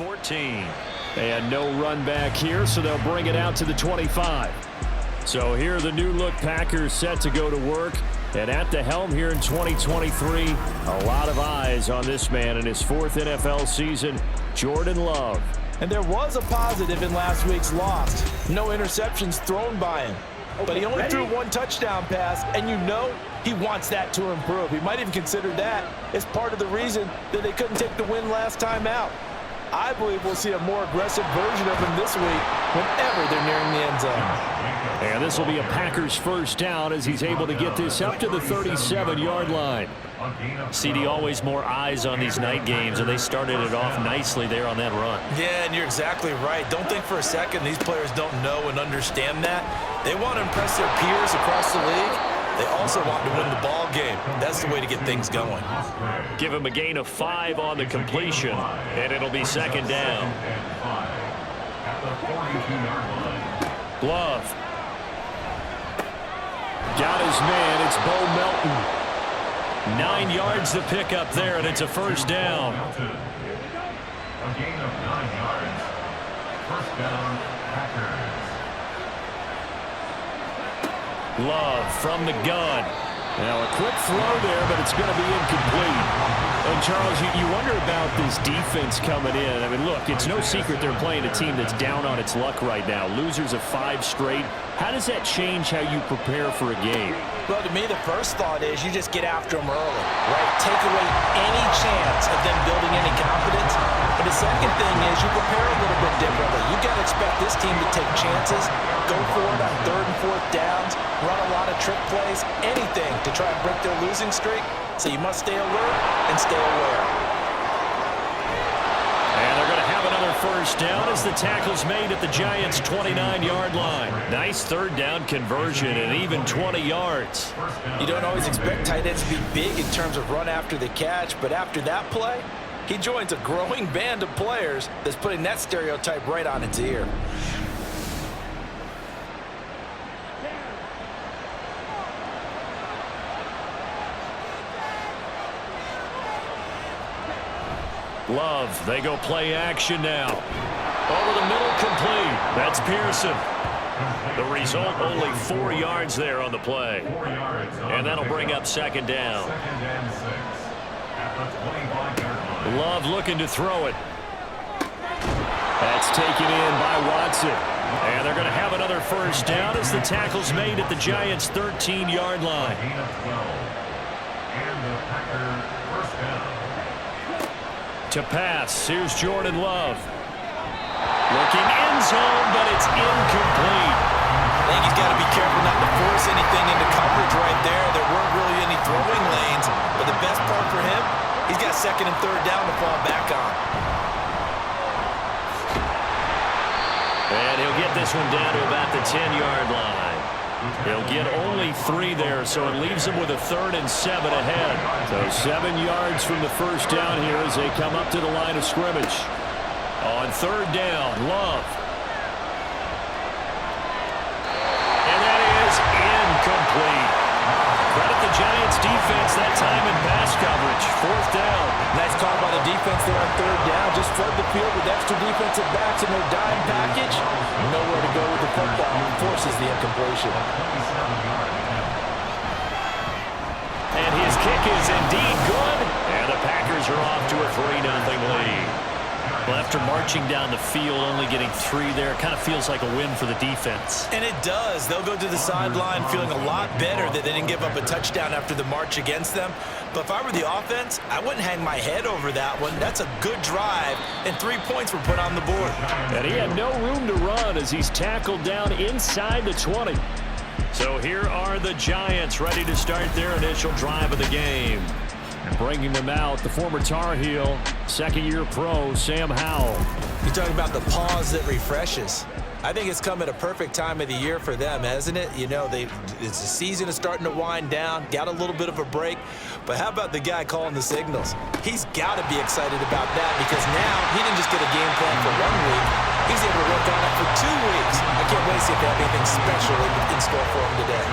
14. And no run back here, so they'll bring it out to the 25. So here are the new look Packers set to go to work. And at the helm here in 2023, a lot of eyes on this man in his 4th NFL season, Jordan Love. And there was a positive in last week's loss. No interceptions thrown by him. But he only threw 1 touchdown pass, and you know he wants that to improve. He might even consider that as part of the reason that they couldn't take the win last time out. I believe we'll see a more aggressive version of him this week whenever they're nearing the end zone. And this will be a Packers first down as he's able to get this up to the 37-yard line. CD, always more eyes on these night games, and they started it off nicely there on that run. Yeah, and you're exactly right. Don't think for a second these players don't know and understand that. They want to impress their peers across the league. They also want to win the ball game. That's the way to get things going. Give him a gain of 5 on the completion, and it'll be second down. Love. Got his man. It's Bo Melton. 9 yards to pick up there, and it's a first down. A gain of 9 yards. First down, Packers. Love from the gun. Now a quick throw there, but it's going to be incomplete. And Charles, you wonder about this defense coming in. I mean, look, it's no secret they're playing a team that's down on its luck right now. Losers of 5 straight. How does that change how you prepare for a game? Well, to me, the first thought is you just get after them early, right? Take away any chance of them building any confidence. But the second thing is you prepare a little bit differently. You got to expect this team to take chances, go for it on 3rd and 4th downs, run a lot of trick plays, anything to try and break their losing streak. So you must stay alert and stay aware. And they're going to have another first down as the tackle's made at the Giants' 29-yard line. Nice 3rd down conversion and even 20 yards. You don't always expect tight ends to be big in terms of run after the catch, but after that play, he joins a growing band of players that's putting that stereotype right on its ear. Love, they go play action now. Over the middle, complete. That's Pearson. The result, only 4 yards there on the play. And that'll bring up second down. Love looking to throw it. That's taken in by Watson. And they're going to have another first down as the tackle's made at the Giants' 13-yard line. To pass, here's Jordan Love. Looking end zone, but it's incomplete. I think he's got to be careful not to force anything into coverage right there. There weren't really any throwing lanes, but the best part for him, he's got 2nd and 3rd down to fall back on. And he'll get this one down to about the 10-yard line. He'll get only 3 there, so it leaves him with a 3rd and 7 ahead. So 7 yards from the first down here as they come up to the line of scrimmage. On 3rd down, Love. And that is incomplete. Credit the Giants defense that time in pass coverage. 4th down. Nice call by the defense there on 3rd down. Just flood the field with extra defensive backs in their dime package. Nowhere to go with the football. Forces the incompletion. And his kick is indeed good. And the Packers are off to a 3-0 lead. Well, after marching down the field, only getting 3 there, kind of feels like a win for the defense. And it does. They'll go to the sideline feeling a lot better that they didn't give up a touchdown after the march against them. But if I were the offense, I wouldn't hang my head over that one. That's a good drive, and 3 points were put on the board. And he had no room to run as he's tackled down inside the 20. So here are the Giants ready to start their initial drive of the game. And bringing them out, the former Tar Heel, 2nd-year pro, Sam Howell. You're talking about the pause that refreshes. I think it's come at a perfect time of the year for them, hasn't it? You know, the season is starting to wind down, got a little bit of a break. But how about the guy calling the signals? He's got to be excited about that because now he didn't just get a game plan for 1 week. He's able to work on it for 2 weeks. I can't wait to see if they have anything special in store for him today.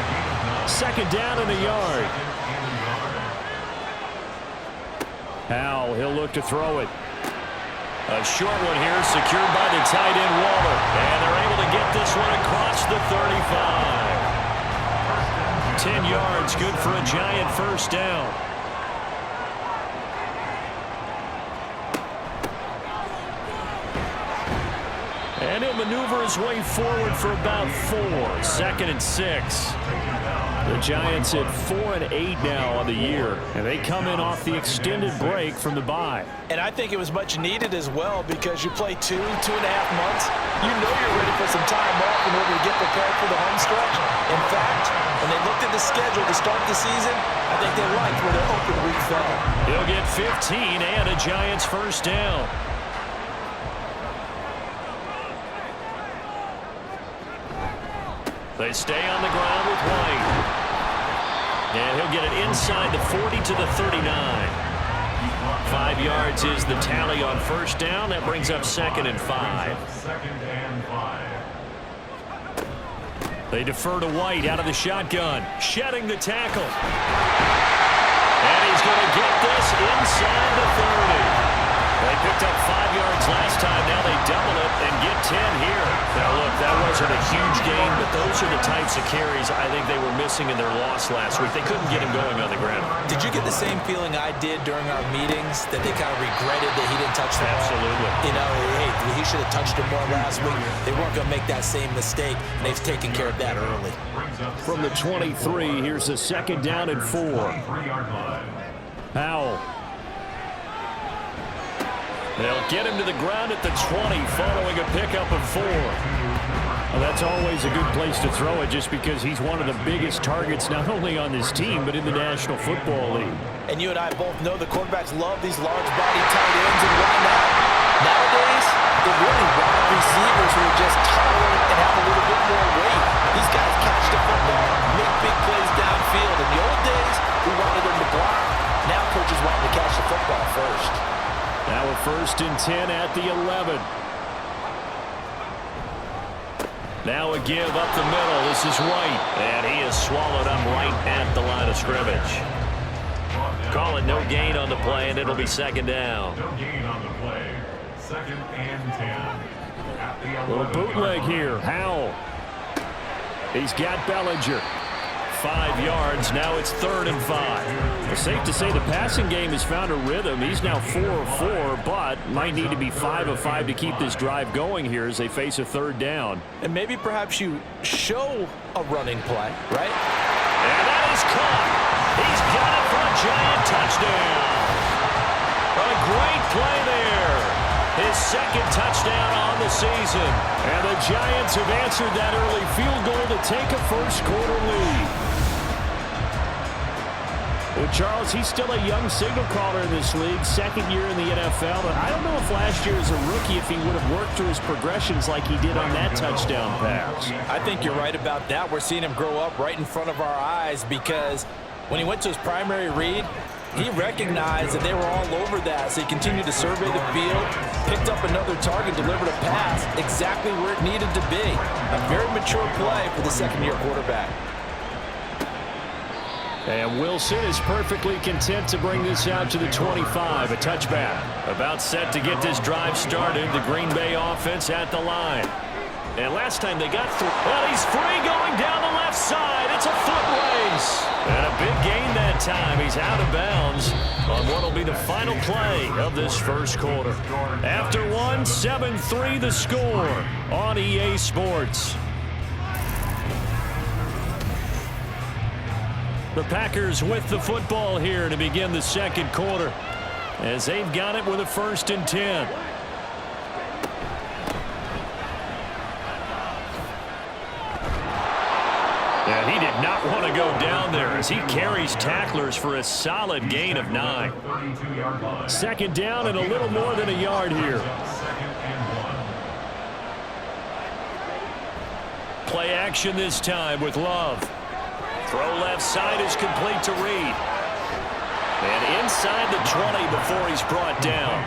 2nd down and a yard. Howell, he'll look to throw it. A short one here, secured by the tight end Waller. And they're able to get this one across the 35. 10 yards, good for a Giant first down. And he'll maneuver his way forward for about 4. 2nd and 6. The Giants at 4-8 now on the year, and they come in off the extended break from the bye. And I think it was much needed as well, because you play 2.5 months. You know you're ready for some time off in order to get prepared for the home stretch. In fact, when they looked at the schedule to start the season, I think they liked where their open week fell. He'll get 15 and a Giants first down. They stay on the ground with White. And he'll get it inside the 40 to the 39. 5 yards is the tally on first down. That brings up 2nd and 5. They defer to White out of the shotgun. Shedding the tackle. And he's going to get this inside the 30. They picked up 5 yards last time. Now they double it and get 10 here. Now, look, that wasn't a huge gain, but those are the types of carries I think they were missing in their loss last week. They couldn't get him going on the ground. Did you get the same feeling I did during our meetings, that they kind of regretted that he didn't touch the ball? Absolutely. You know, hey, he should have touched it more last week. They weren't going to make that same mistake, and they've taken care of that early. From the 23, here's a 2nd down and 4. Howell. They'll get him to the ground at the 20 following a pickup of 4. Well, that's always a good place to throw it, just because he's one of the biggest targets not only on this team but in the National Football League. And you and I both know the quarterbacks love these large-body tight ends, and why not? Nowadays, they're really wide receivers who are just taller and have a little bit more weight. These guys catch the football, make big plays downfield. In the old days, we wanted them to block. Now coaches want them to catch the football first. Now a 1st and 10 at the 11. Now a give up the middle. This is White. And he is swallowed up right at the line of scrimmage. Call it no gain on the play, and it'll be 2nd down. No gain on the play. 2nd and 10. At the 11. Little bootleg here. Howell. He's got Bellinger. 5 yards. Now it's 3rd and 5. It's safe to say the passing game has found a rhythm. He's now 4 of 4, but might need to be 5 of 5 to keep this drive going here as they face a 3rd down. And maybe perhaps you show a running play, right? And that is caught. He's got it for a Giant touchdown. A great play there. His 2nd touchdown on the season. And the Giants have answered that early field goal to take a first-quarter lead. Well, Charles, he's still a young signal caller in this league, 2nd year in the NFL. But I don't know if last year as a rookie, if he would have worked through his progressions like he did on that touchdown pass. I think you're right about that. We're seeing him grow up right in front of our eyes, because when he went to his primary read, he recognized that they were all over that, so he continued to survey the field, picked up another target, delivered a pass exactly where it needed to be. A very mature play for the 2nd-year quarterback. And Wilson is perfectly content to bring this out to the 25, a touchback. About set to get this drive started, the Green Bay offense at the line. And last time they got through. Well, he's free going down the left side. It's a foot race. And a big gain that time. He's out of bounds on what will be the final play of this first quarter. After one, 7-3 the score on EA Sports. The Packers with the football here to begin the 2nd quarter, as they've got it with a 1st and 10. And he did not want to go down there as he carries tacklers for a solid gain of 9. 2nd down and a little more than a yard here. Play action this time with Love. Throw left side is complete to Reed. And inside the 20 before he's brought down.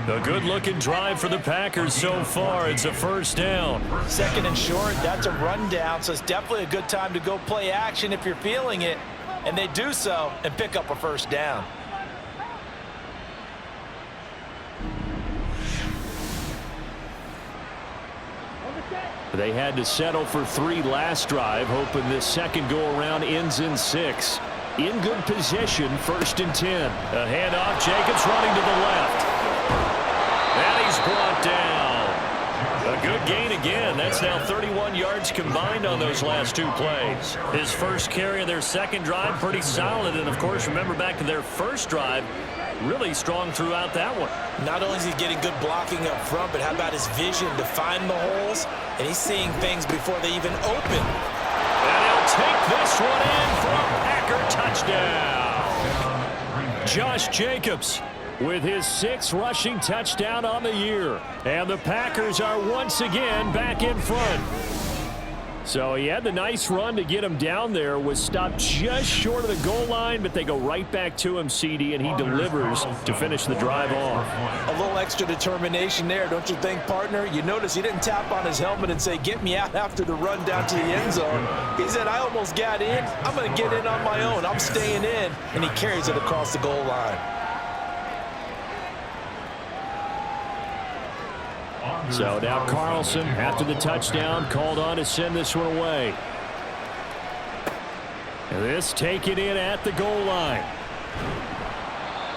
A good-looking drive for the Packers so far. It's a 1st down. 2nd and short, that's a rundown, so it's definitely a good time to go play action if you're feeling it. And they do so and pick up a 1st down. They had to settle for 3 last drive, hoping this second go-around ends in 6. In good position, 1st and 10. A handoff, Jacobs running to the left. And he's brought down. A good gain again. That's now 31 yards combined on those last 2 plays. His first carry of their second drive, pretty solid. And, of course, remember back to their first drive, really strong throughout that one. Not only is he getting good blocking up front, but how about his vision to find the holes? And he's seeing things before they even open. And he'll take this one in for a Packer touchdown. Josh Jacobs with his 6th rushing touchdown on the year. And the Packers are once again back in front. So he had the nice run to get him down there, was stopped just short of the goal line, but they go right back to him, CD, and he delivers to finish the drive off. A little extra determination there, don't you think, partner? You notice he didn't tap on his helmet and say, get me out after the run down to the end zone. He said, I almost got in. I'm going to get in on my own. I'm staying in. And he carries it across the goal line. So now Carlson, after the touchdown, called on to send this one away. And this taken in at the goal line.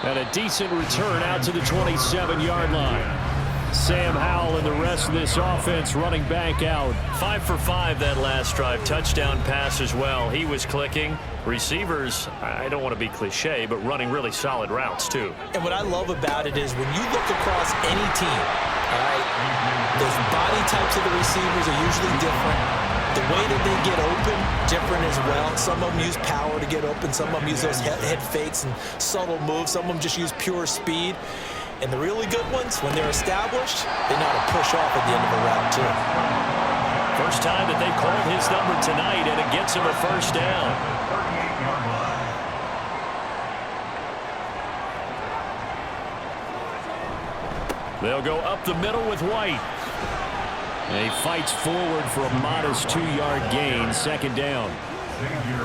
And a decent return out to the 27-yard line. Sam Howell and the rest of this offense running back out. 5 for 5 that last drive. Touchdown pass as well. He was clicking. Receivers, I don't want to be cliche, but running really solid routes, too. And what I love about it is when you look across any team, all right, those body types of the receivers are usually different. The way that they get open, different as well. Some of them use power to get open. Some of them use those head fakes and subtle moves. Some of them just use pure speed. And the really good ones, when they're established, they know how to push off at the end of a route, too. First time that they called his number tonight, and it gets him a first down. They'll go up the middle with White. And he fights forward for a modest 2-yard gain, 2nd down.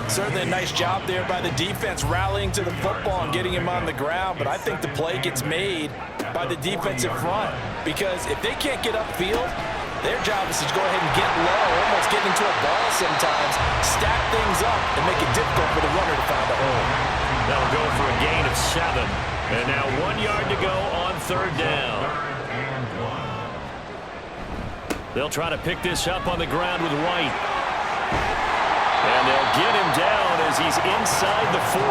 Certainly a nice job there by the defense rallying to the football and getting him on the ground, but I think the play gets made by the defensive front because if they can't get upfield, their job is to go ahead and get low, almost get into a ball sometimes, stack things up, and make it difficult for the runner to find a hole. That'll go for a gain of 7. And now 1 yard to go on 3rd down. They'll try to pick this up on the ground with White. And they'll get him down as he's inside the 40.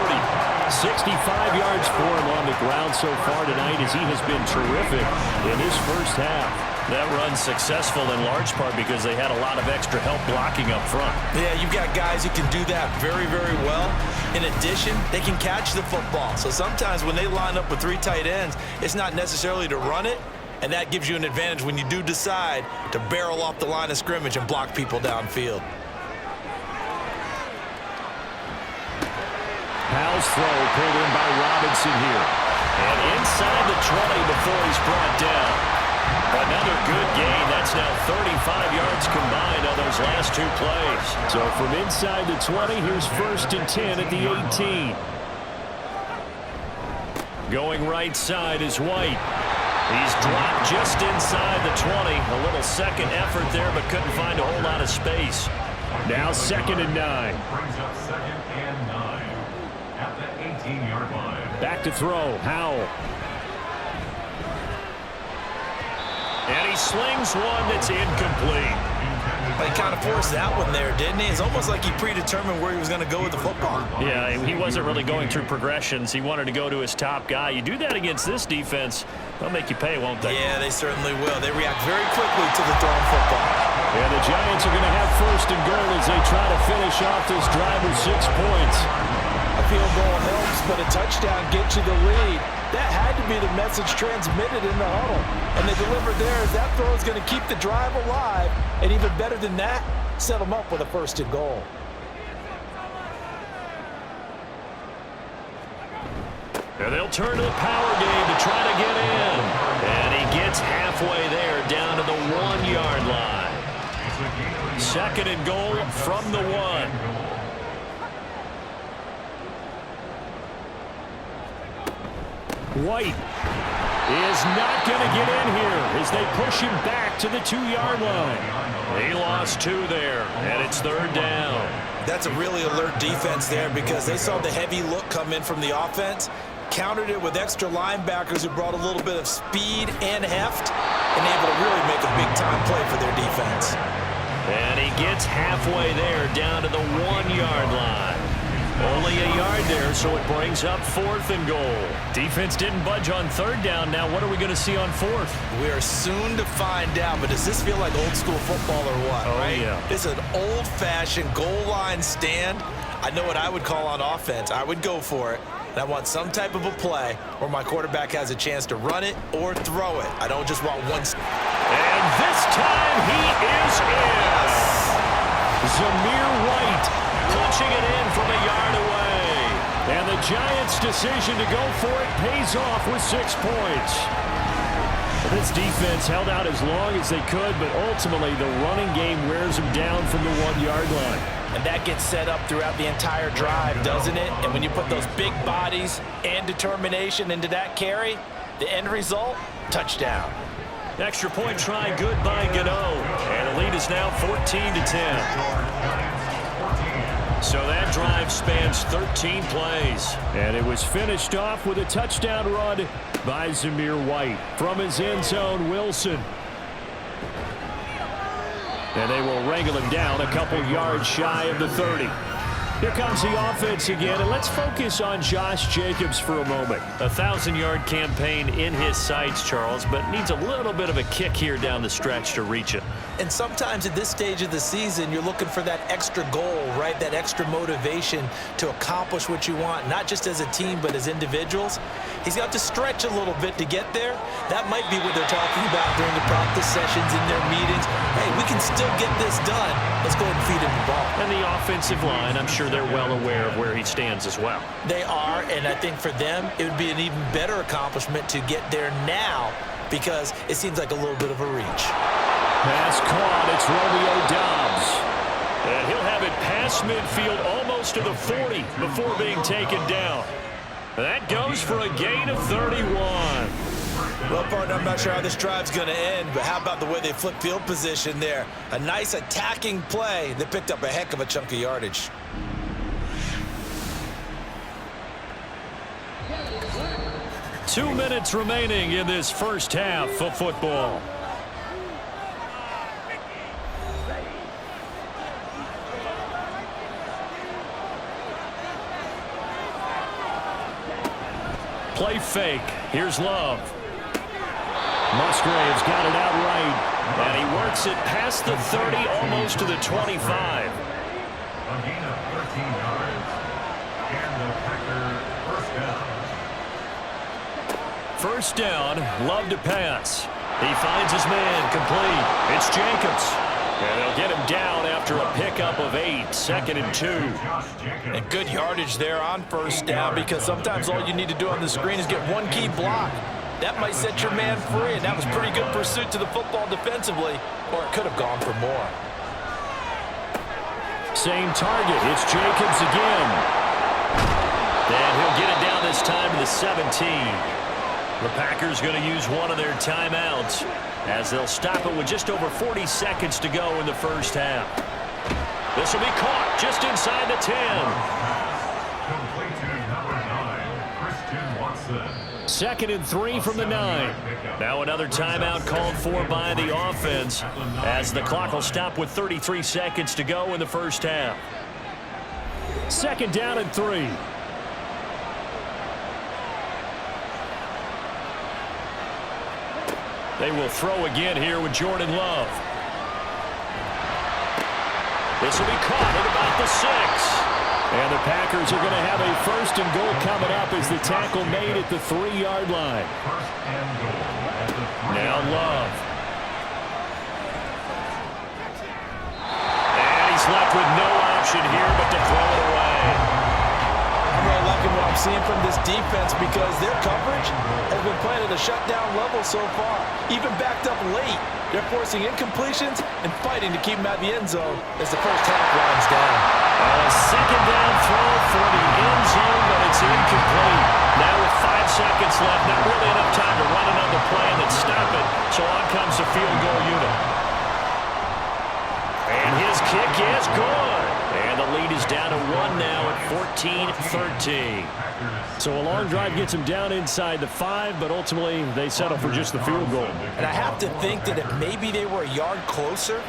65 yards for him on the ground so far tonight as he has been terrific in his first half. That run successful in large part because they had a lot of extra help blocking up front. Yeah, you've got guys who can do that very, very well. In addition, they can catch the football. So sometimes when they line up with 3 tight ends, it's not necessarily to run it, and that gives you an advantage when you do decide to barrel off the line of scrimmage and block people downfield. Powell's throw pulled in by Robinson here. And inside the 20 before he's brought down. Another good gain. That's now 35 yards combined on those last 2 plays. So from inside the 20, here's 1st and 10 at the 18. Going right side is White. He's dropped just inside the 20. A little second effort there, but couldn't find a whole lot of space. Now 2nd and 9. Brings up 2nd and 9 at the 18-yard line. Back to throw, Howell. And he slings one that's incomplete. He kind of forced that one there, didn't he? It's almost like he predetermined where he was going to go with the football. Yeah, he wasn't really going through progressions. He wanted to go to his top guy. You do that against this defense, they'll make you pay, won't they? Yeah, they certainly will. They react very quickly to the thrown football. And the Giants are going to have 1st and goal as they try to finish off this drive with 6 points. A field goal helps, but a touchdown gets you the lead. That had to be the message transmitted in the huddle. And they delivered there as that throw is going to keep the drive alive. And even better than that, set them up with a 1st and goal. And they'll turn to the power game to try to get in. And he gets halfway there down to the 1-yard line. 2nd and goal from the 1. White. is not going to get in here as they push him back to the 2-yard line. He lost 2 there, and it's 3rd down. That's a really alert defense there because they saw the heavy look come in from the offense, countered it with extra linebackers who brought a little bit of speed and heft, and able to really make a big-time play for their defense. And he gets halfway there down to the 1-yard line. Only a yard there, so it brings up 4th and goal. Defense didn't budge on 3rd down. Now what are we going to see on 4th? We are soon to find out, but does this feel like old school football or what, right? Yeah. It's an old-fashioned goal line stand. I know what I would call on offense. I would go for it. And I want some type of a play where my quarterback has a chance to run it or throw it. I don't just want one. And this time he is in. Zamir White punching it in from a yard away. And the Giants' decision to go for it pays off with 6 points. This defense held out as long as they could, but ultimately the running game wears them down from the 1-yard line. And that gets set up throughout the entire drive, doesn't it? And when you put those big bodies and determination into that carry, the end result, touchdown. Extra point try good by Gano. And the lead is now 14-10. So that drive spans 13 plays. And it was finished off with a touchdown run by Zamir White. From his end zone, Wilson. And they will wrangle him down a couple yards shy of the 30. Here comes the offense again, and let's focus on Josh Jacobs for a moment. A 1,000-yard campaign in his sights, Charles, but needs a little bit of a kick here down the stretch to reach it. And sometimes at this stage of the season, you're looking for that extra goal, right? That extra motivation to accomplish what you want, not just as a team, but as individuals. He's got to stretch a little bit to get there. That might be what they're talking about during the practice sessions in their meetings. Hey, we can still get this done. Let's go ahead and feed him the ball. And the offensive line, I'm sure they're well aware of where he stands as well. They are, and I think for them, it would be an even better accomplishment to get there now because it seems like a little bit of a reach. Pass caught. It's Romeo Doubs. And he'll have it past midfield almost to the 40 before being taken down. That goes for a gain of 31. Well, partner, I'm not sure how this drive's going to end, but how about the way they flip field position there? A nice attacking play that picked up a heck of a chunk of yardage. Two minutes remaining in this first half of football. Play fake. Here's Love. Musgrave's got it out right. And he works it past the 30, almost to the 25. A gain of 13 yards. And the Packer first down. First down, Love to pass. He finds his man, complete. It's Jacobs. And they'll get him down after a pickup of 8, 2nd and 2. And good yardage there on first down because sometimes all you need to do on the screen is get one key block. That might set your man free, and that was pretty good pursuit to the football defensively, or it could have gone for more. Same target. It's Jacobs again. And he'll get it down this time to the 17. The Packers going to use one of their timeouts as they'll stop it with just over 40 seconds to go in the first half. This will be caught just inside the 10. Complete to number 9, Christian Watson. 2nd and 3 from the 9. Now another timeout called for by the offense as the clock will stop with 33 seconds to go in the first half. 2nd down and 3. They will throw again here with Jordan Love. This will be caught at about the 6. And the Packers are going to have a 1st and goal coming up as the tackle made at the 3-yard line. First and goal at the 3. Now Love. And he's left with no option here but to throw it away. I'm really liking what I'm seeing from this defense because their coverage has been playing at a shutdown level so far. Even backed up late, they're forcing incompletions and fighting to keep them out of the end zone as the first half winds down. A 2nd down throw for the end zone, but it's incomplete. Now with 5 seconds left, not really enough time to run another 14-13. So a long drive gets them down inside the 5, but ultimately they settle for just the field goal. And I have to think that if maybe they were a yard closer,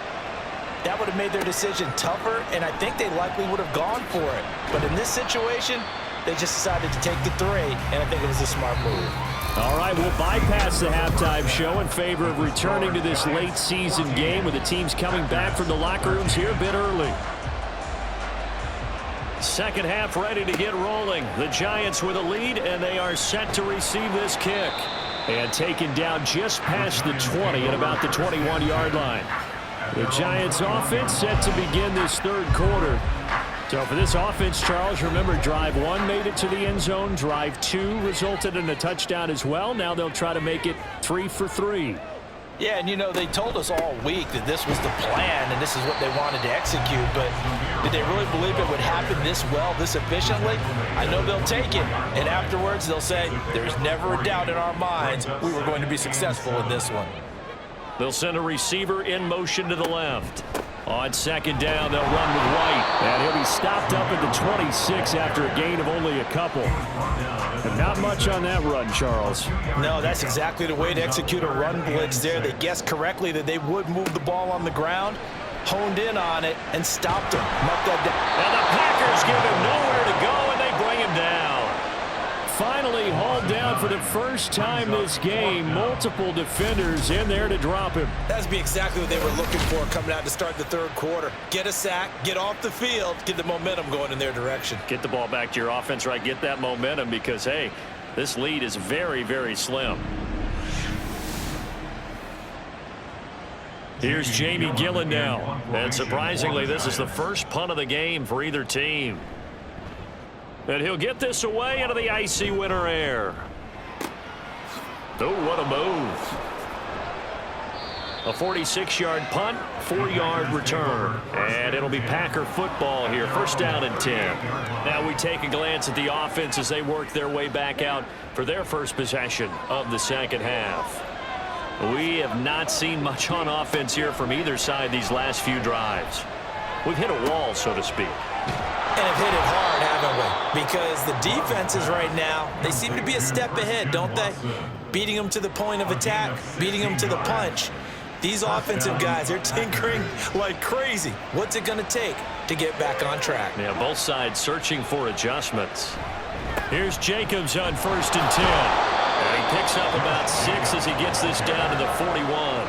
that would have made their decision tougher, and I think they likely would have gone for it. But in this situation, they just decided to take the 3, and I think it was a smart move. All right, we'll bypass the halftime show in favor of returning to this late season game with the teams coming back from the locker rooms here a bit early. Second half ready to get rolling. The Giants with a lead, and they are set to receive this kick. And taken down just past the 20 at about the 21-yard line. The Giants offense set to begin this third quarter. So for this offense, Charles, remember drive 1 made it to the end zone. Drive 2 resulted in a touchdown as well. Now they'll try to make it 3 for 3. Yeah, and you know, they told us all week that this was the plan and this is what they wanted to execute, but did they really believe it would happen this well, this efficiently? I know they'll take it, and afterwards they'll say, there's never a doubt in our minds we were going to be successful in this one. They'll send a receiver in motion to the left. On second down, they'll run with White. And he'll be stopped up at the 26 after a gain of only a couple. And not much on that run, Charles. No, that's exactly the way to execute a run blitz there. They guessed correctly that they would move the ball on the ground, honed in on it, and stopped him. Mark that down. And the Packers give him nowhere to go, and they bring him down. Finally hauled down for the first time this game. Multiple defenders in there to drop him. That's be exactly what they were looking for coming out to start the third quarter. Get a sack, get off the field, get the momentum going in their direction. Get the ball back to your offense, right? Get that momentum because, hey, this lead is very, very slim. Here's Jamie Gillen now. And surprisingly, this is the first punt of the game for either team. And he'll get this away into the icy winter air. Oh, what a move. A 46-yard punt, 4-yard return. And it'll be Packer football here. First down and 10. Now we take a glance at the offense as they work their way back out for their first possession of the second half. We have not seen much on offense here from either side these last few drives. We've hit a wall, so to speak. And have hit it hard, haven't we? Because the defenses right now, they seem to be a step ahead, don't they? Beating them to the point of attack, beating them to the punch. These offensive guys, they're tinkering like crazy. What's it going to take to get back on track? Yeah, both sides searching for adjustments. Here's Jacobs on first and 10. And he picks up about 6 as he gets this down to the 41.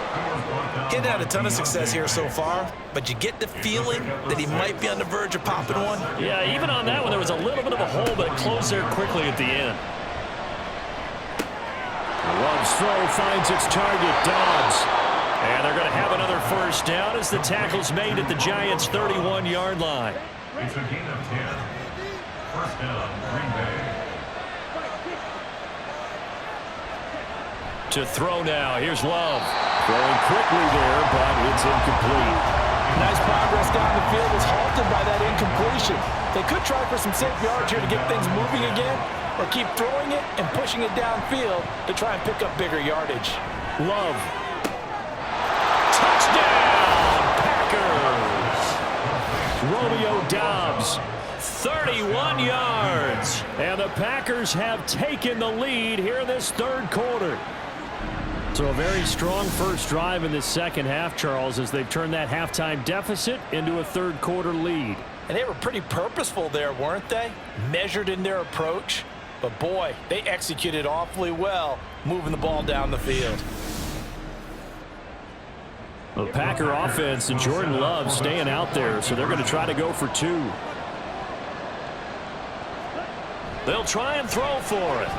Getting had a ton of success here so far, but you get the feeling that he might be on the verge of popping one. Yeah, even on that one, there was a little bit of a hole, but it closed there quickly at the end. Love's throw finds its target, Dobbs. And they're going to have another first down as the tackle's made at the Giants' 31-yard line. It's a gain of 10. First down, Green Bay. To throw now, here's Love. Throwing quickly there, but it's incomplete. Nice progress down the field was halted by that incompletion. They could try for some safe yards here to get things moving again, or keep throwing it and pushing it downfield to try and pick up bigger yardage. Love. Touchdown, Packers! Romeo Dobbs. 31 yards. And the Packers have taken the lead here in this third quarter. So a very strong first drive in this second half, Charles, as they've turned that halftime deficit into a third quarter lead. And they were pretty purposeful there, weren't they? Measured in their approach. But boy, they executed awfully well, moving the ball down the field. The Packer offense and Jordan Love staying out there, so they're going to try to go for 2. They'll try and throw for it.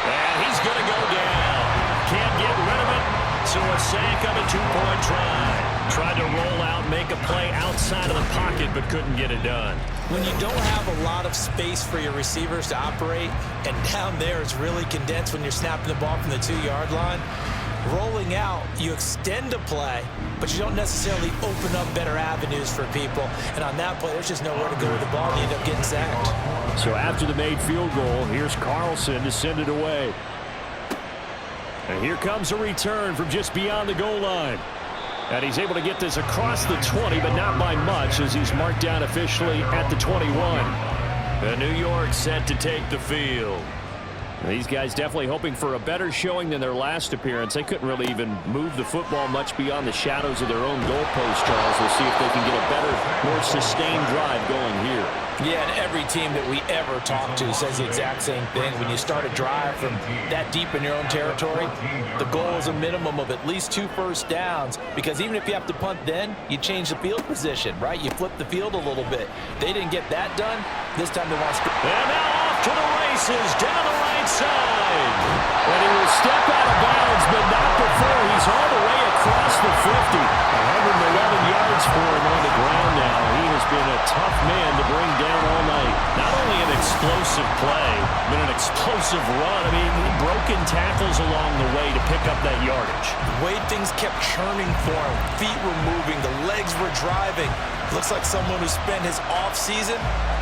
And he's going to go down. Can't get rid of it. So a sack on a 2-point try. Tried to roll out, make a play outside of the pocket, but couldn't get it done. When you don't have a lot of space for your receivers to operate, and down there it's really condensed when you're snapping the ball from the 2-yard line, rolling out, you extend a play, but you don't necessarily open up better avenues for people. And on that play, there's just nowhere to go with the ball, and you end up getting sacked. So after the made field goal, here's Carlson to send it away. And here comes a return from just beyond the goal line. And he's able to get this across the 20, but not by much, as he's marked down officially at the 21. And New York set to take the field. These guys definitely hoping for a better showing than their last appearance. They couldn't really even move the football much beyond the shadows of their own goalpost, Charles. We'll see if they can get a better, more sustained drive going here. Yeah, and every team that we ever talk to says the exact same thing. When you start a drive from that deep in your own territory, the goal is a minimum of at least 2 first downs, because even if you have to punt then, you change the field position, right? You flip the field a little bit. They didn't get that done. This time they want to... And now off to the races, down the right side. And he will step out of bounds, but not before he's all the way across the 50. 111 yards for him on the ground now. He has been a tough man to bring down all night. Not only an explosive play, but an explosive run. I mean, broken tackles along the way to pick up that yardage. The way things kept churning for him, feet were moving, the legs were driving. Looks like someone who spent his off-season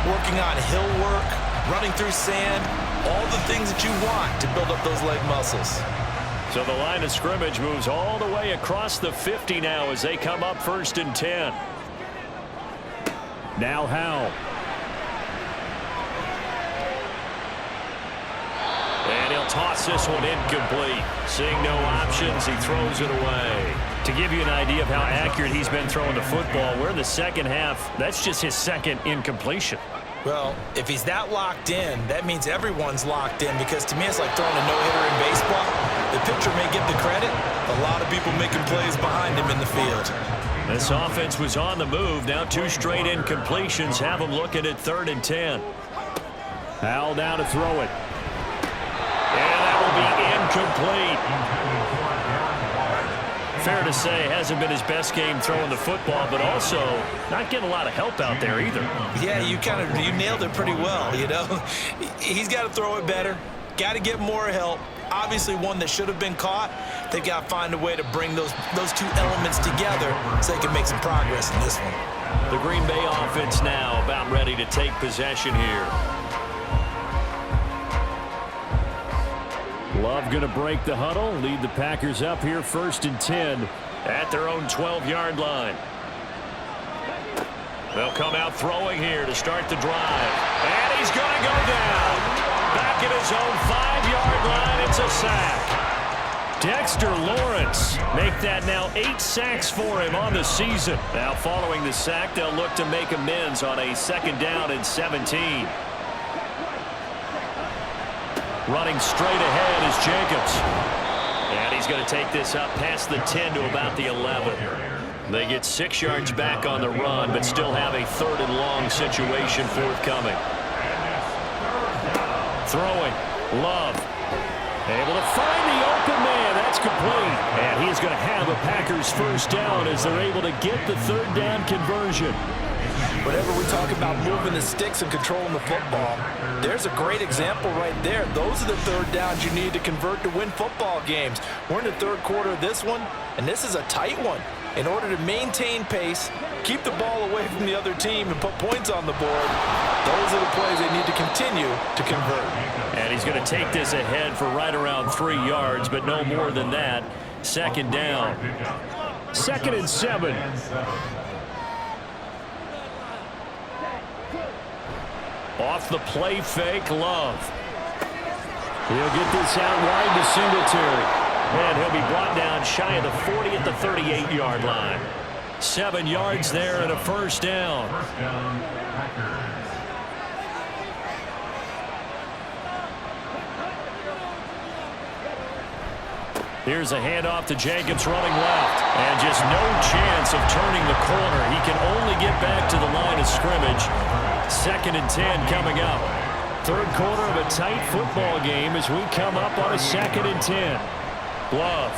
working on hill work, running through sand, all the things that you want to build up those leg muscles. So the line of scrimmage moves all the way across the 50 now as they come up 1st and 10. Now Howell. And he'll toss this one incomplete. Seeing no options, he throws it away. To give you an idea of how accurate he's been throwing the football, we're in the second half. That's just his second incompletion. Well, if he's that locked in, that means everyone's locked in, because to me it's like throwing a no-hitter in baseball. The pitcher may get the credit. A lot of people making plays behind him in the field. This offense was on the move. Now 2 straight incompletions have them looking at 3rd and 10. Howell down to throw it. And that will be incomplete. Fair to say, hasn't been his best game throwing the football, but also not getting a lot of help out there either. Yeah, you nailed it pretty well, you know. He's got to throw it better, got to get more help. Obviously one that should have been caught. They've got to find a way to bring those 2 elements together so they can make some progress in this one. The Green Bay offense now about ready to take possession here. Love going to break the huddle, lead the Packers up here 1st and 10. At their own 12-yard line. They'll come out throwing here to start the drive. And he's going to go down. Back at his own 5-yard line, it's a sack. Dexter Lawrence make that now 8 sacks for him on the season. Now following the sack, they'll look to make amends on a 2nd down and 17. Running straight ahead is Jacobs. And he's going to take this up past the 10 to about the 11. They get 6 yards back on the run, but still have a 3rd and long situation forthcoming. Throwing. Love. Able to find the open man. That's complete. And he is going to have a Packers 1st down as they're able to get the 3rd down conversion. Whenever we talk about moving the sticks and controlling the football, there's a great example right there. Those are the 3rd downs you need to convert to win football games. We're in the 3rd quarter of this one, and this is a tight one. In order to maintain pace, keep the ball away from the other team, and put points on the board, those are the plays they need to continue to convert. And he's going to take this ahead for right around 3 yards, but no more than that. 2nd down. 2nd and 7. Off the play fake, Love. He'll get this out wide to Singletary. And he'll be brought down shy of the 40 at the 38-yard line. 7 yards there and a 1st down. Here's a handoff to Jacobs running left. And just no chance of turning the corner. He can only get back to the line of scrimmage. 2nd and 10 coming up. 3rd quarter of a tight football game as we come up on a 2nd and 10. Love.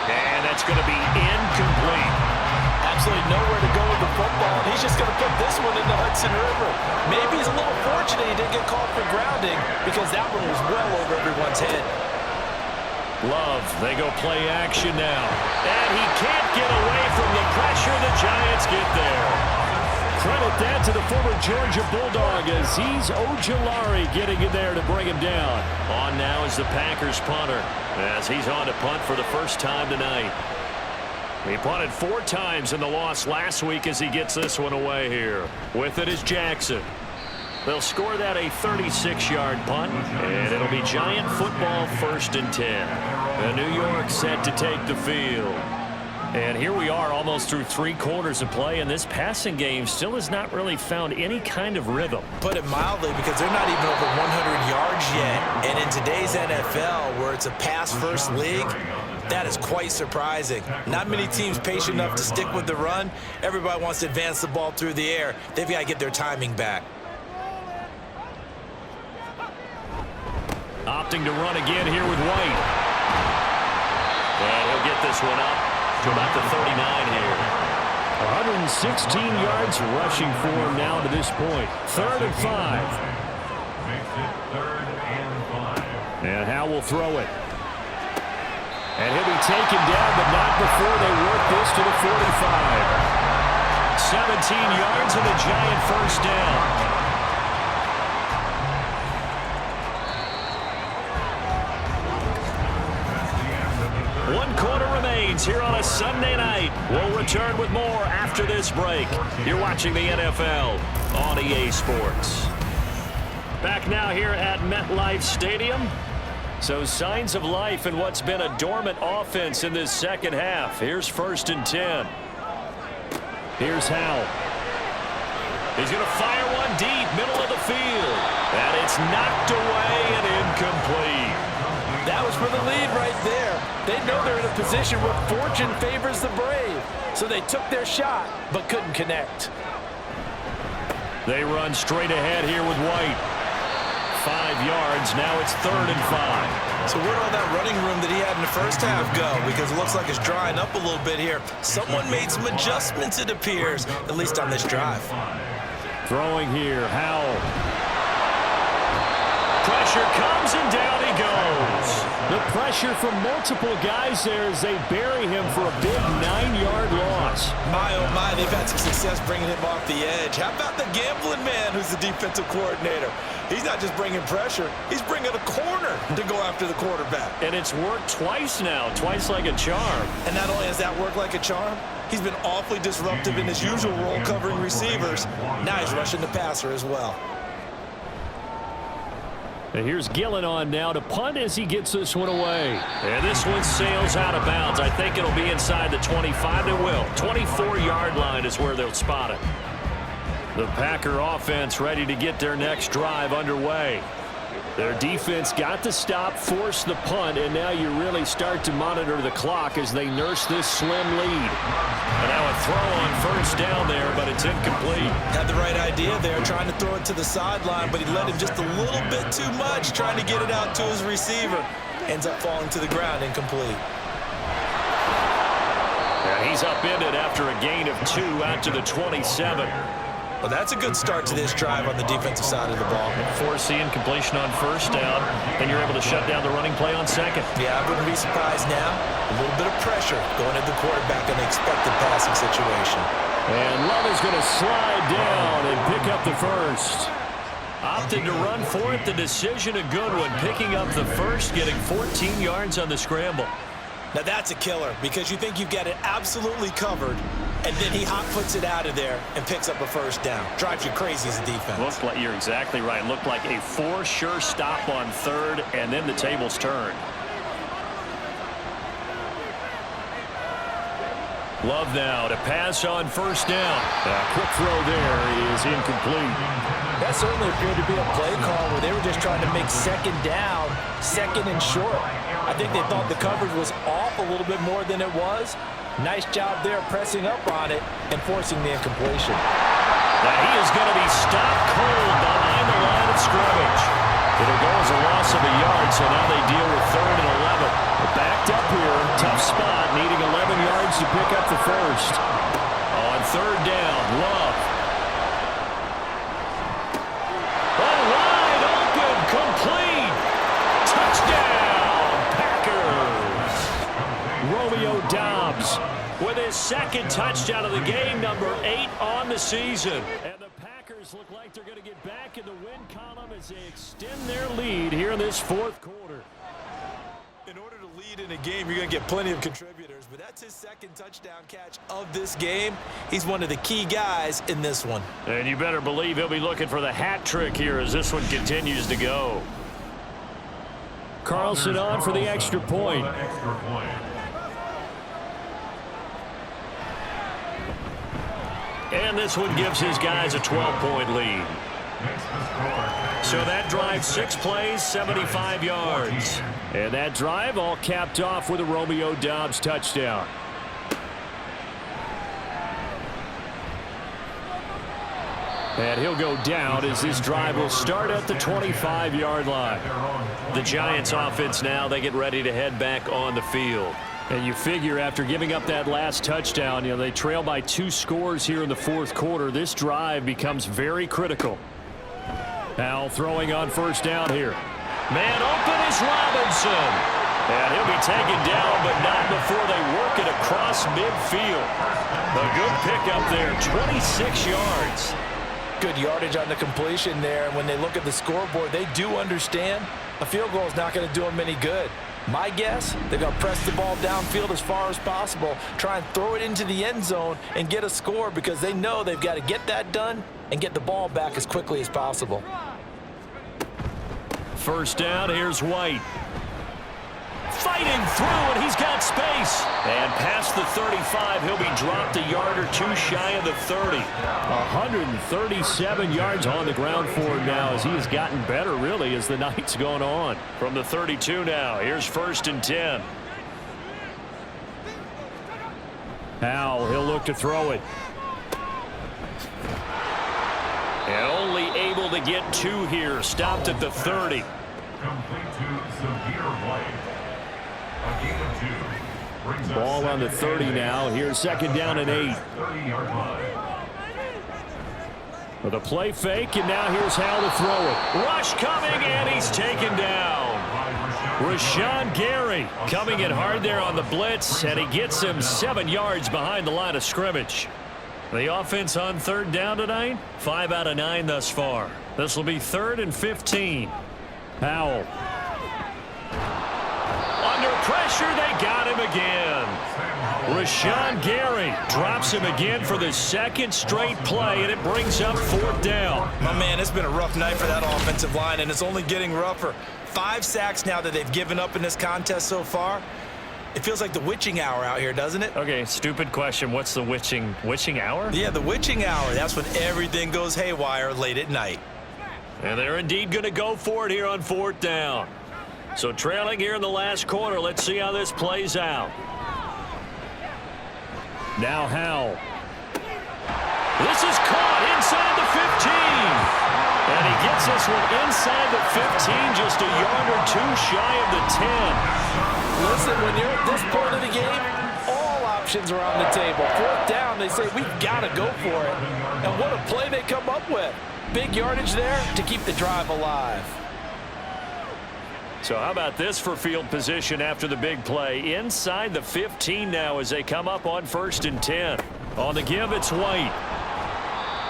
And that's going to be incomplete. Absolutely nowhere to go with the football. He's just going to put this one in the Hudson River. Maybe he's a little fortunate he didn't get called for grounding, because that one was well over everyone's head. Love, they go play action now. And he can't get away from the pressure. The Giants get there. credit that to the former Georgia Bulldog, Azeez Ojulari getting in there to bring him down. On now is the Packers punter as he's on to punt for the first time tonight. He punted 4 times in the loss last week as he gets this one away here. With it is Jackson. They'll score that a 36-yard punt, and it'll be Giant football 1st and 10. And New York set to take the field. And here we are almost through 3 quarters of play, and this passing game still has not really found any kind of rhythm. Put it mildly, because they're not even over 100 yards yet. And in today's NFL, where it's a pass-first league, that is quite surprising. Not many teams patient enough to stick with the run. Everybody wants to advance the ball through the air. They've got to get their timing back. Opting to run again here with White. And he'll get this one up to about the 39 here. 116 yards rushing for him now to this point. 3rd and 5. Makes it 3rd and 5. And Howe will throw it. And he'll be taken down, but not before they work this to the 45. 17 yards and a Giant first down. One quarter remains here on a Sunday night. We'll return with more after this break. You're watching the NFL on EA Sports. Back now here at MetLife Stadium. So signs of life in what's been a dormant offense in this second half. Here's 1st and 10. Here's Howe. He's going to fire one deep, middle of the field. And it's knocked away and incomplete. That was for the lead right there. They know they're in a position where fortune favors the brave. So they took their shot, but couldn't connect. They run straight ahead here with White. 5 yards. Now it's 3rd and 5. So where'd all that running room that he had in the first half go? Because it looks like it's drying up a little bit here. Someone made some adjustments, it appears, at least on this drive. Throwing here, Howell. Pressure comes and down he goes. The pressure from multiple guys there as they bury him for a big 9-yard loss. My, oh my, they've had some success bringing him off the edge. How about the gambling man who's the defensive coordinator? He's not just bringing pressure, he's bringing a corner to go after the quarterback. And it's worked twice now, twice like a charm. And not only has that worked like a charm, he's been awfully disruptive in his usual role covering receivers. Now he's rushing the passer as well. And here's Gillen on now to punt as he gets this one away. And this one sails out of bounds. I think it'll be inside the 25. It will. 24-yard line is where they'll spot it. The Packer offense ready to get their next drive underway. Their defense got the stop, forced the punt, and now you really start to monitor the clock as they nurse this slim lead. And now a throw on first down there, but it's incomplete. Had the right idea there, trying to throw it to the sideline, but he led him just a little bit too much, trying to get it out to his receiver. Ends up falling to the ground, incomplete. And he's upended after a gain of 2 out to the 27. Well, that's a good start to this drive on the defensive side of the ball. Force the incompletion on first down, and you're able to shut down the running play on second. Yeah, I wouldn't be surprised now. A little bit of pressure going at the quarterback in the expected passing situation. And Love is going to slide down and pick up the first. Opted to run for it. The decision a good one. Picking up the first, getting 14 yards on the scramble. Now that's a killer because you think you've got it absolutely covered, and then he hot puts it out of there and picks up a first down. Drives you crazy as a defense. Looked like, you're exactly right. Looked like a for sure stop on third, and then the tables turned. Love now to pass on first down. A quick throw there is incomplete. That certainly appeared to be a play call where they were just trying to make second down, second and short. I think they thought the coverage was off a little bit more than it was. Nice job there pressing up on it and forcing the incompletion. Now he is going to be stopped cold behind the line of scrimmage. It'll go as a loss of a yard, so now they deal with 3rd and 11. Backed up here, tough spot, needing 11 yards to pick up the first. On 3rd down, Love. Oh, wide open, complete. Touchdown, Packers. Romeo Doubs with his second touchdown of the game, number 8 on the season. And the Packers look like they're going to get back in the win column as they extend their lead here in this fourth quarter. In order to lead in a game, you're going to get plenty of contributors, but that's his second touchdown catch of this game. He's one of the key guys in this one. And you better believe he'll be looking for the hat trick here as this one continues to go. Carlson on for the extra point. And this one gives his guys a 12-point lead. So that drive, 6 plays, 75 yards. And that drive all capped off with a Romeo Doubs touchdown. And he'll go down as this drive will start at the 25-yard line. The Giants offense now, they get ready to head back on the field. And you figure after giving up that last touchdown, they trail by 2 scores here in the fourth quarter. This drive becomes very critical. Now throwing on first down here. Man open is Robinson. And he'll be taken down, but not before they work it across midfield. A good pickup there, 26 yards. Good yardage on the completion there. And when they look at the scoreboard, they do understand a field goal is not going to do them any good. My guess, they're going to press the ball downfield as far as possible, try and throw it into the end zone and get a score because they know they've got to get that done and get the ball back as quickly as possible. First down, here's White. Fighting through, and he's got space. And past the 35, he'll be dropped a yard or 2 shy of the 30. 137 yards on the ground for him now as he has gotten better, really, as the night's gone on. From the 32 now, here's 1st and 10. Howell, he'll look to throw it. And only able to get 2 here, stopped at the 30. Complete to Severe White. A gain of 2. Ball on the 30 now. Here's 2nd down and 8. 30-yard line. With a play fake, and now here's Howell to throw it. Rush coming, and he's taken down. Rashawn Gary coming in hard there on the blitz, and he gets him 7 yards behind the line of scrimmage. The offense on 3rd down tonight, 5 out of 9 thus far. This will be 3rd and 15. Howell. Under pressure, they got him again. Rashawn Gary drops him again for the 2nd straight play, and it brings up 4th down. My man, it's been a rough night for that offensive line, and it's only getting rougher. 5 sacks now that they've given up in this contest so far. It feels like the witching hour out here, doesn't it? Okay, stupid question. What's the witching hour? Yeah, the witching hour. That's when everything goes haywire late at night. And they're indeed going to go for it here on 4th down. So trailing here in the last quarter. Let's see how this plays out. Now Howell. This is caught inside the 15. And he gets this one inside the 15, just a yard or 2 shy of the 10. Listen, when you're at this point of the game, all options are on the table. 4th down, they say, we've got to go for it. And what a play they come up with. Big yardage there to keep the drive alive. So how about this for field position after the big play? Inside the 15 now as they come up on 1st and 10. On the give, it's White.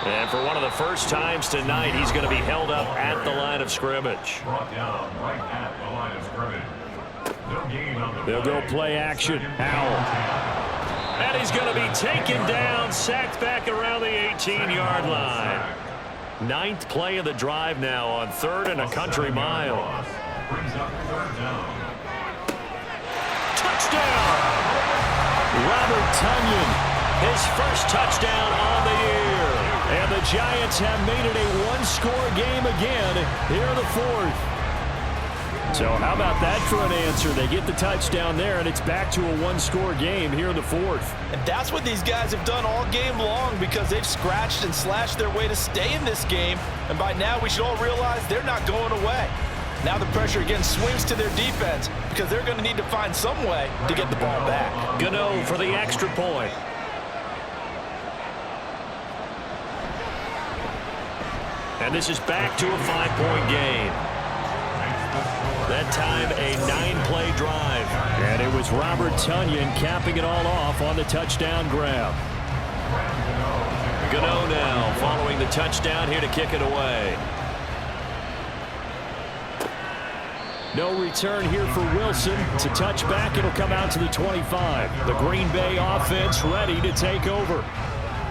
And for one of the first times tonight, he's going to be held up at the line of scrimmage. Brought down right at the line of scrimmage. No gain on the They'll go play action. Howell. And he's going to be taken down, sacked back around the 18-yard line. 9th play of the drive now on 3rd and a country mile. Brings up 3rd down. Touchdown! Robert Tonyan. His first touchdown on the year. And the Giants have made it a 1-score game again here in the 4th. So how about that for an answer? They get the touchdown there, and it's back to a 1-score game here in the 4th. And that's what these guys have done all game long because they've scratched and slashed their way to stay in this game. And by now, we should all realize they're not going away. Now the pressure again swings to their defense because they're going to need to find some way to get the ball back. Gano for the extra point. And this is back to a 5-point game. That That time, a 9-play drive. And it was Robert Tonyan capping it all off on the touchdown grab. Gano now following the touchdown here to kick it away. No return here for Wilson. To touch back, it'll come out to the 25. The Green Bay offense ready to take over.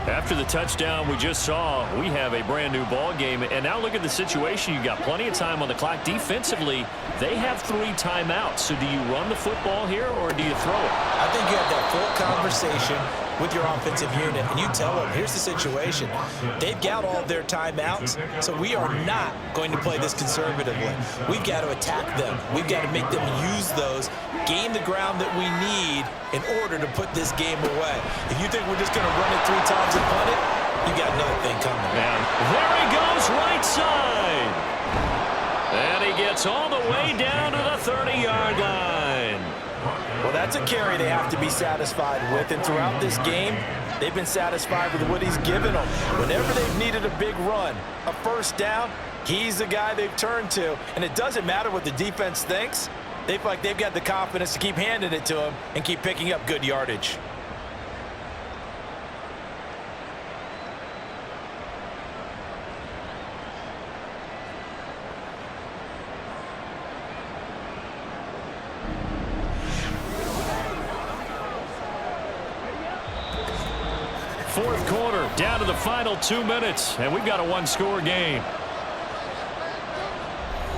After the touchdown we just saw, we have a brand new ball game. And now look at the situation. You've got plenty of time on the clock. Defensively, they have 3 timeouts. So do you run the football here or do you throw it? I think you have that full conversation with your offensive unit, and you tell them, here's the situation. They've got all their timeouts, so we are not going to play this conservatively. We've got to attack them. We've got to make them use those, gain the ground that we need in order to put this game away. If you think we're just going to run it 3 times and punt it, you got another thing coming. And there he goes, right side. And he gets all the way down to the 30-yard line. Well, that's a carry they have to be satisfied with, and throughout this game, they've been satisfied with what he's given them. Whenever they've needed a big run, a first down, he's the guy they've turned to, and it doesn't matter what the defense thinks. They feel like they've got the confidence to keep handing it to him and keep picking up good yardage. Fourth quarter, down to the final 2 minutes, and we've got a 1-score game.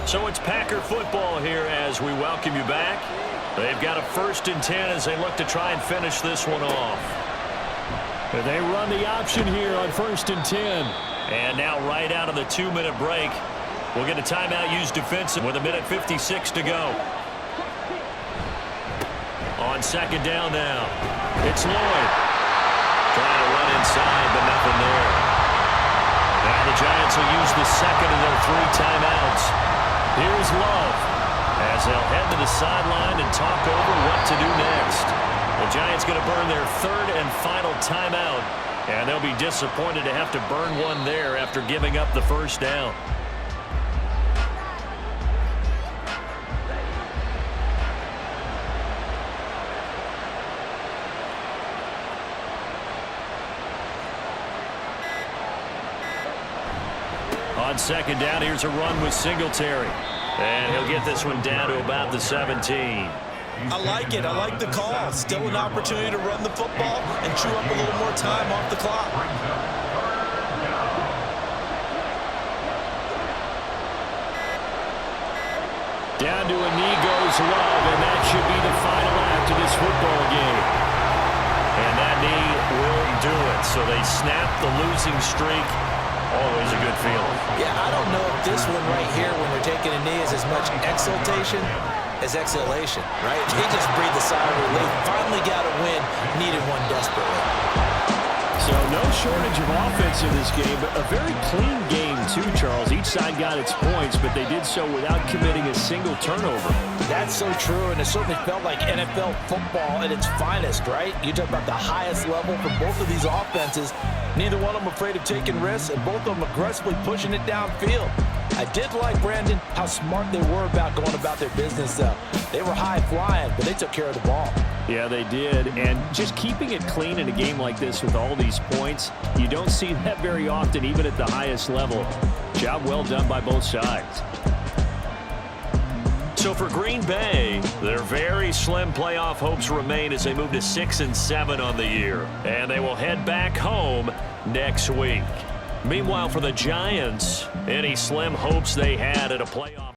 So it's Packer football here as we welcome you back. They've got a 1st and 10 as they look to try and finish this one off. They run the option here on 1st and 10. And now right out of the 2-minute break, we'll get a timeout used defensive with 1:56 to go. On 2nd down now, it's Lloyd. Trying to run inside, but nothing there. Now the Giants will use the 2nd of their 3 timeouts. Here's Love as they'll head to the sideline and talk over what to do next. The Giants going to burn their 3rd and final timeout, and they'll be disappointed to have to burn one there after giving up the 1st down. On 2nd down, here's a run with Singletary. And he'll get this one down to about the 17. I like it. I like the call. Still an opportunity to run the football and chew up a little more time off the clock. Down to a knee goes Love, and that should be the final act of this football game. And that knee will do it. So they snap the losing streak. Always a good feeling. Yeah, I don't know if this one right here, when they're taking a knee, is as much exultation as exhalation, right? They just breathed a sigh of relief. Finally got a win. Needed one desperately. So no shortage of offense in this game, but a very clean game too, Charles. Each side got its points, but they did so without committing a single turnover. That's so true, and it certainly felt like NFL football at its finest, right? You talk about the highest level for both of these offenses. Neither one of them afraid of taking risks, and both of them aggressively pushing it downfield. I did like, Brandon, how smart they were about going about their business, though. They were high-flying, but they took care of the ball. Yeah, they did, and just keeping it clean in a game like this with all these points, you don't see that very often, even at the highest level. Job well done by both sides. So for Green Bay, their very slim playoff hopes remain as they move to 6-7 on the year. And they will head back home next week. Meanwhile, for the Giants, any slim hopes they had at a playoff